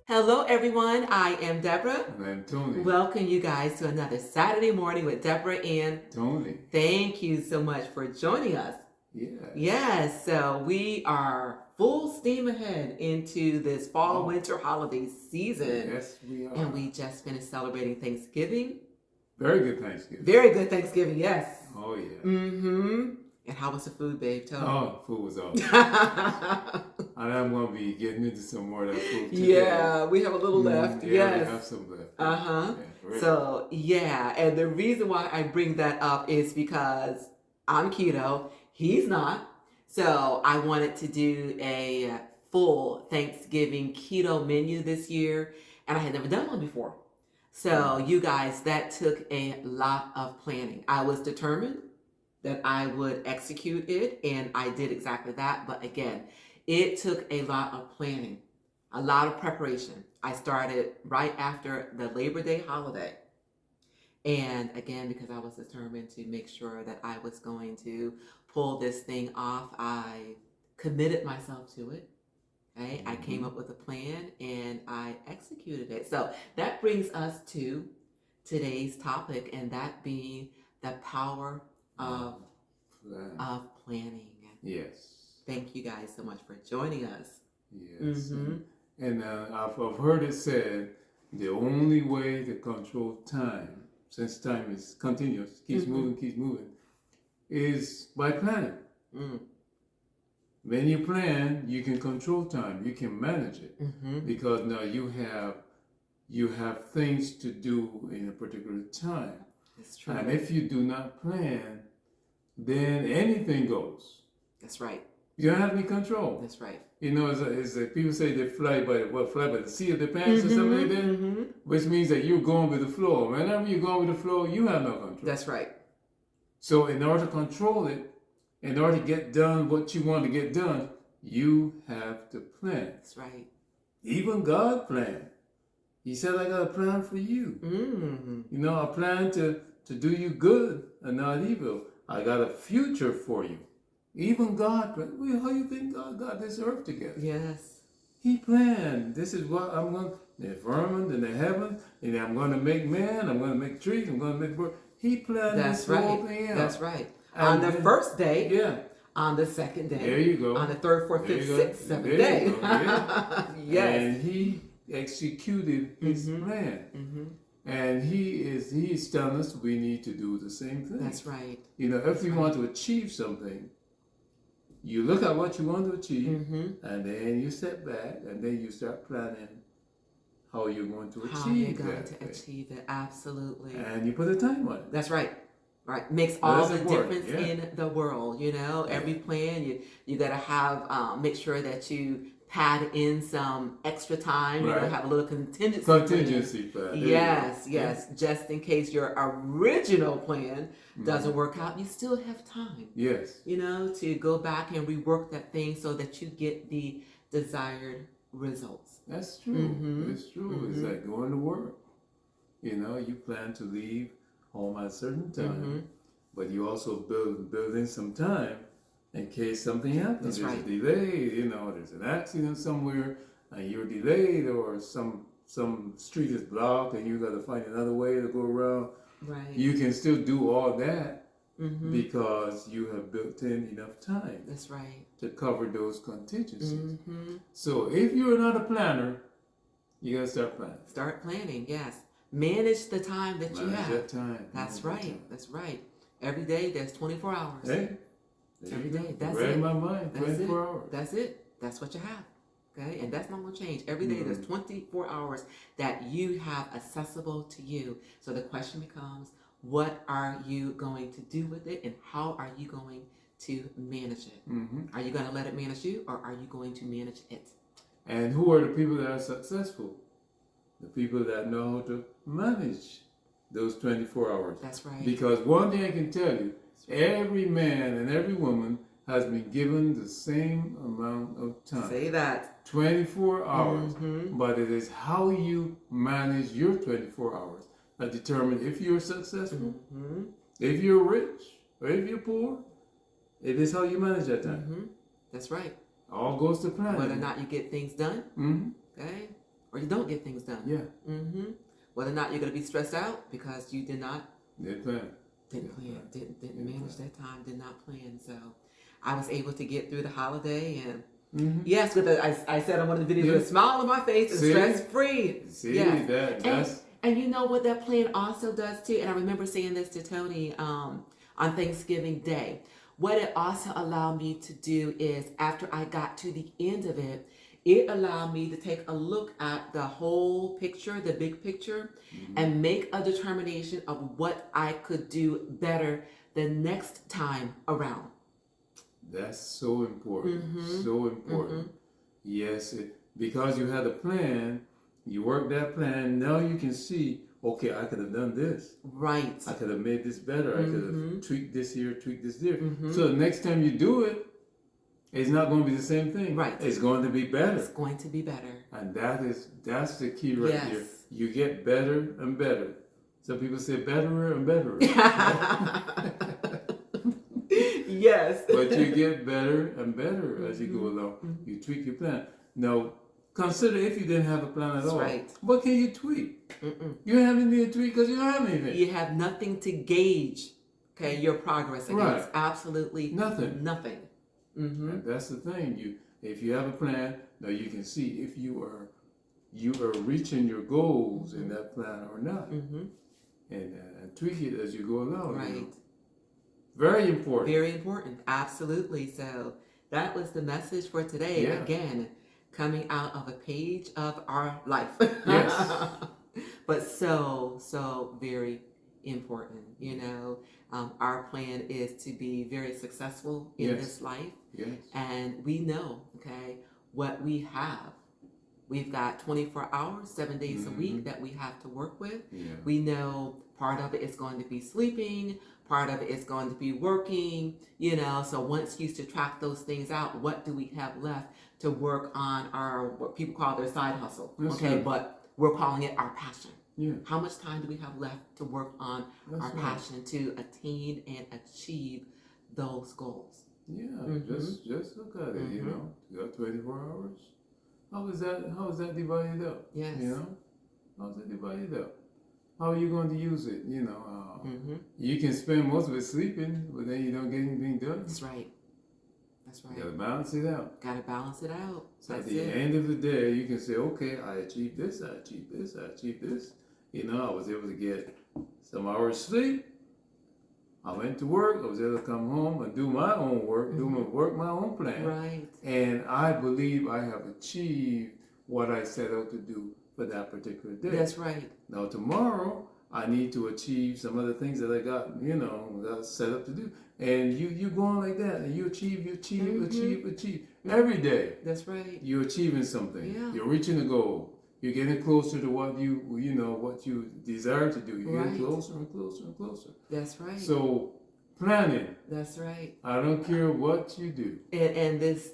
Hello, everyone. I am Deborah. And I'm Tony. Welcome you guys to another Saturday morning with Deborah and Tony. thank you so much for joining us. Yes, so we are full steam ahead into this fall-winter holiday season. Yes, we are. And we just finished celebrating Thanksgiving. Very good Thanksgiving. Very good Thanksgiving, yes. Oh, yeah. Mm-hmm. And how was the food, babe? Tell me. Oh, food was awesome. And I'm going to be getting into some more of that food today. Yeah, we have a little left. Yeah, yes. we have some left. Uh-huh. Yeah, so, yeah. And the reason why I bring that up is because I'm keto. He's not. So I wanted to do a full Thanksgiving keto menu this year. And I had never done one before. So you guys, that took a lot of planning. I was determined that I would execute it, and I did exactly that. But again, it took a lot of planning, a lot of preparation. I started right after the Labor Day holiday. And again, because I was determined to make sure that I was going to pull this thing off, I committed myself to it. Okay? I came up with a plan and I executed it. So that brings us to today's topic, and that being the power of planning. Yes. Thank you guys so much for joining us. Yes. And I've heard it said the only way to control time, since time is continuous, keeps moving, is by planning. When you plan, you can control time. You can manage it because now you have things to do in a particular time. That's true. And if you do not plan, then anything goes. That's right. You don't have any control. That's right. You know, it's like people say they fly by the seat of their pants or something like that, which means that you're going with the flow. Whenever you're going with the flow, you have no control. That's right. So in order to control it, in order to get done what you want to get done, you have to plan. That's right. Even God planned. He said, I got a plan for you. You know, a plan to do you good and not evil. I got a future for you. Even God planned. Well, how you think God got this earth together? Yes. He planned. This is what I'm going to, the firmament and the heaven, and I'm going to make man, I'm going to make trees, I'm going to make birds. He planned this whole thing out. That's right. On the first day. Yeah. On the second day. There you go. On the third, fourth, fifth, sixth, seventh day. Yeah. Yes. And he executed his plan. And he's telling us we need to do the same thing. That's right. You know, if we want to achieve something, you look at what you want to achieve, and then you step back, and then you start planning how you're going to achieve achieve it. Absolutely. And you put a time on it. That's right. Right. Makes all the difference in the world. You know, every plan, you got to have, make sure that you pad in some extra time, you know, have a little contingency plan. Yes. Just in case your original plan doesn't work out, you still have time. Yes. You know, to go back and rework that thing so that you get the desired results. That's true. It's true. It's like going to work. You know, you plan to leave home at a certain time, but you also build in some time in case something happens. There's a delay, you know, there's an accident somewhere and you're delayed, or some street is blocked and you got to find another way to go around. Right. You can still do all that because you have built in enough time. That's right. To cover those contingencies. So if you're not a planner, you got to start planning. Start planning, yes. Manage the time that you have. That time. That's right. That's right. Every day there's 24 hours. Hey. Every day. That's right it. In my mind. That's 24 hours. That's it. That's what you have. Okay? And that's not going to change. Every day there's 24 hours that you have accessible to you. So the question becomes, what are you going to do with it, and how are you going to manage it? Are you going to let it manage you, or are you going to manage it? And who are the people that are successful? The people that know how to manage those 24 hours. That's right. Because one thing I can tell you, every man and every woman has been given the same amount of time. Say that. 24 hours. But it is how you manage your 24 hours that determine if you're successful, if you're rich, or if you're poor. It is how you manage that time. That's right. All goes to plan. Whether or not you get things done, okay, or you don't get things done. Yeah. Whether or not you're going to be stressed out because you didn't plan, didn't manage that time, did not plan. So I was able to get through the holiday, and yes, with I said on one of the videos, with a smile on my face and stress free. See, that's and you know what that plan also does too. And I remember saying this to Tony on Thanksgiving Day. What it also allowed me to do is, after I got to the end of it, it allowed me to take a look at the whole picture, the big picture, and make a determination of what I could do better the next time around. That's so important. So important. Yes, because you had a plan, you worked that plan, now you can see, okay, I could have done this. Right. I could have made this better. I could have tweaked this here, tweaked this there. So the next time you do it, it's not going to be the same thing. Right. It's going to be better. It's going to be better. And that's the key right there. You get better and better. Some people say betterer and betterer. Yes. But you get better and better as you go along. You tweak your plan. Now, consider if you didn't have a plan at all. Right. What can you tweak? You don't have anything to tweak because you don't have anything. You have nothing to gauge, okay, your progress against. Right. Absolutely nothing. And that's the thing. If you have a plan, now you can see if you are reaching your goals in that plan or not, and tweak it as you go along. Right. You know? Very important. Very important. Absolutely. So that was the message for today. Yeah. Again, coming out of a page of our life. Yes. But so very important. You know, our plan is to be very successful in this life. Yes. And we know, okay, what we have. We've got 24 hours, 7 days a week that we have to work with. Yeah. We know part of it is going to be sleeping, part of it is going to be working, you know. So once you subtract those things out, what do we have left to work on our, what people call their side hustle? That's okay, right. But we're calling it our passion. Yeah. How much time do we have left to work on our passion to attain and achieve those goals? Yeah, just look at it, you know. You got 24 hours. How is that divided up? Yes. You know? How is that divided up? How are you going to use it? You know, you can spend most of it sleeping, but then you don't get anything done. That's right. That's right. You gotta balance it out. Gotta balance it out. So That's at the it. end of the day, you can say, okay, I achieved this, I achieved this, I achieved this. You know, I was able to get some hours sleep. I went to work. I was able to come home and do my own work, my own plan. Right. And I believe I have achieved what I set out to do for that particular day. That's right. Now tomorrow, I need to achieve some other things that I got set up to do. And you go on like that, and you achieve every day. That's right. You're achieving something. Yeah. You're reaching a goal. You're getting closer to what you desire to do. You're getting closer and closer and closer. That's right. So planning. That's right. I don't care what you do. And this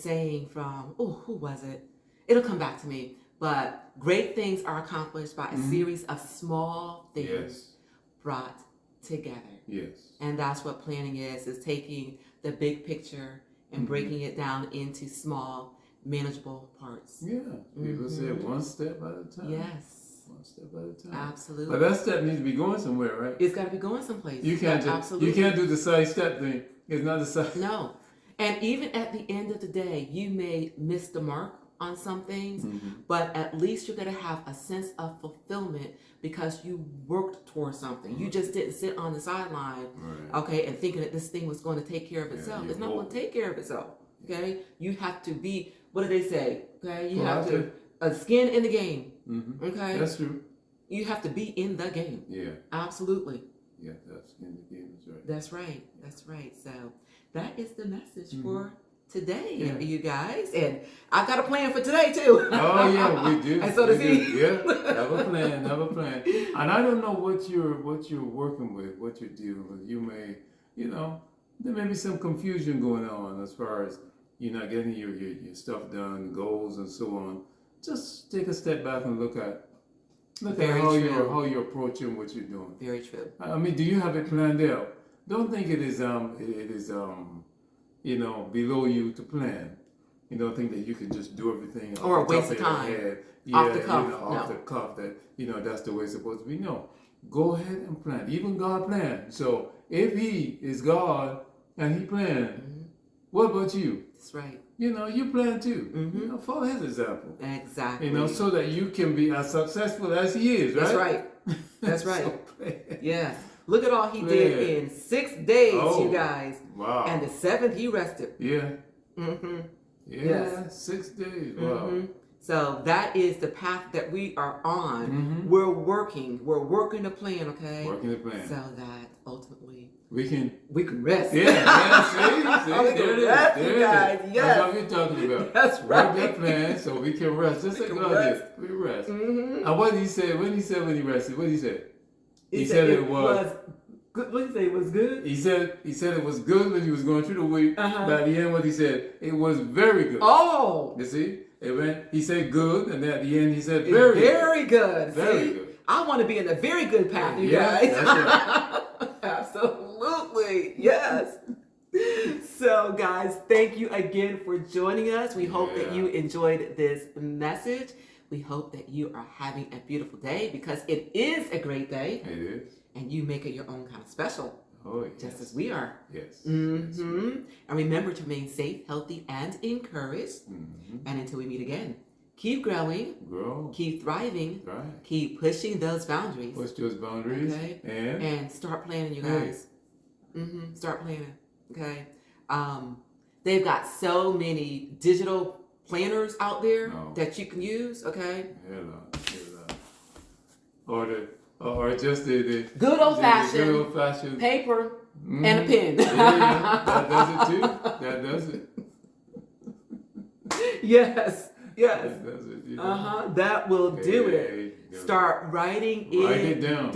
saying from who was it? It'll come back to me. But great things are accomplished by a series of small things brought together. Yes. And that's what planning is taking the big picture and breaking it down into small, manageable parts. Yeah. People say one step at a time. Yes. One step at a time. Absolutely. But that step needs to be going somewhere, right? It's got to be going someplace. You can't absolutely. You can't do the side step thing. It's not the side. No. And even at the end of the day, you may miss the mark on some things, but at least you're going to have a sense of fulfillment because you worked towards something. You just didn't sit on the sideline, okay, and thinking that this thing was going to take care of itself. It's not going to take care of itself, okay? You have to be, what do they say, okay? You have to, skin in the game, okay? That's true. You have to be in the game. Yeah. Absolutely. Yeah, that's in the game. That's right. That's right. That's right. So that is the message for today, you guys. And I've got a plan for today, too. Oh, yeah, we do. And so does he. Yeah, have a plan. And I don't know what you're working with, what you're dealing with. You may, there may be some confusion going on as far as you're not getting your stuff done, goals and so on. Just take a step back and look at how you're approaching what you're doing. Very true. I mean, do you have it planned out? Don't think it is below you to plan. You don't think that you can just do everything Or a off the waste top of your time. head. Off the cuff. Off No. the cuff. That that's the way it's supposed to be. No, go ahead and plan. Even God planned. So if He is God and He planned, what about you? That's right. You plan too. Follow His example. Exactly. So that you can be as successful as He is. Right. That's right. That's right. So Yeah. Look at all He did in 6 days, you guys. Wow. And the 7th He rested. Yeah. Mm-hmm. Yeah. Yes. 6 days. Wow. So that is the path that we are on. We're working the plan, okay? Working the plan. So that ultimately we can rest. See, We can rest, you guys. Yes. That's what we're talking about. That's right. Work that plan so we can rest. Just like God did. We rest. And what did He say? When He rested, what did He say? He said it was good. What did He say? It was good? He said it was good when He was going through the week. But at the end, what He said? It was very good. Oh. You see? He said good, and at the end He said very good. Very See? good. I want to be in the very good path, you guys. That's right. Absolutely. Yes. So, guys, thank you again for joining us. We hope that you enjoyed this message. We hope that you are having a beautiful day, because it is a great day. It is. And you make it your own kind of special. Oh, yes. Just as we are. Yes. And remember to remain safe, healthy, and encouraged. And until we meet again, keep growing. Keep thriving. Keep pushing those boundaries. Push those boundaries. Okay. And start planning, you guys. Start planning. Okay. They've got so many digital planners out there that you can use. Okay. Or just the good old fashioned paper and a pen. That does it too. That does it. Yes. That does it. That will do it. Start writing it down.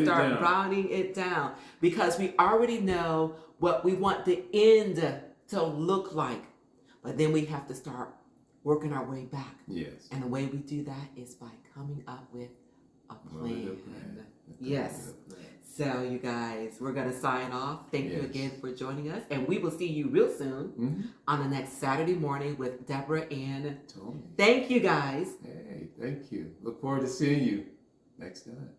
Start writing it down, because we already know what we want the end to look like, but then we have to start working our way back. Yes. And the way we do that is by coming up with a plan. Yes. So, you guys, we're going to sign off. Thank you again for joining us. And we will see you real soon on the next Saturday morning with Deborah and Tony. Thank you, guys. Hey, thank you. Look forward to seeing you next time.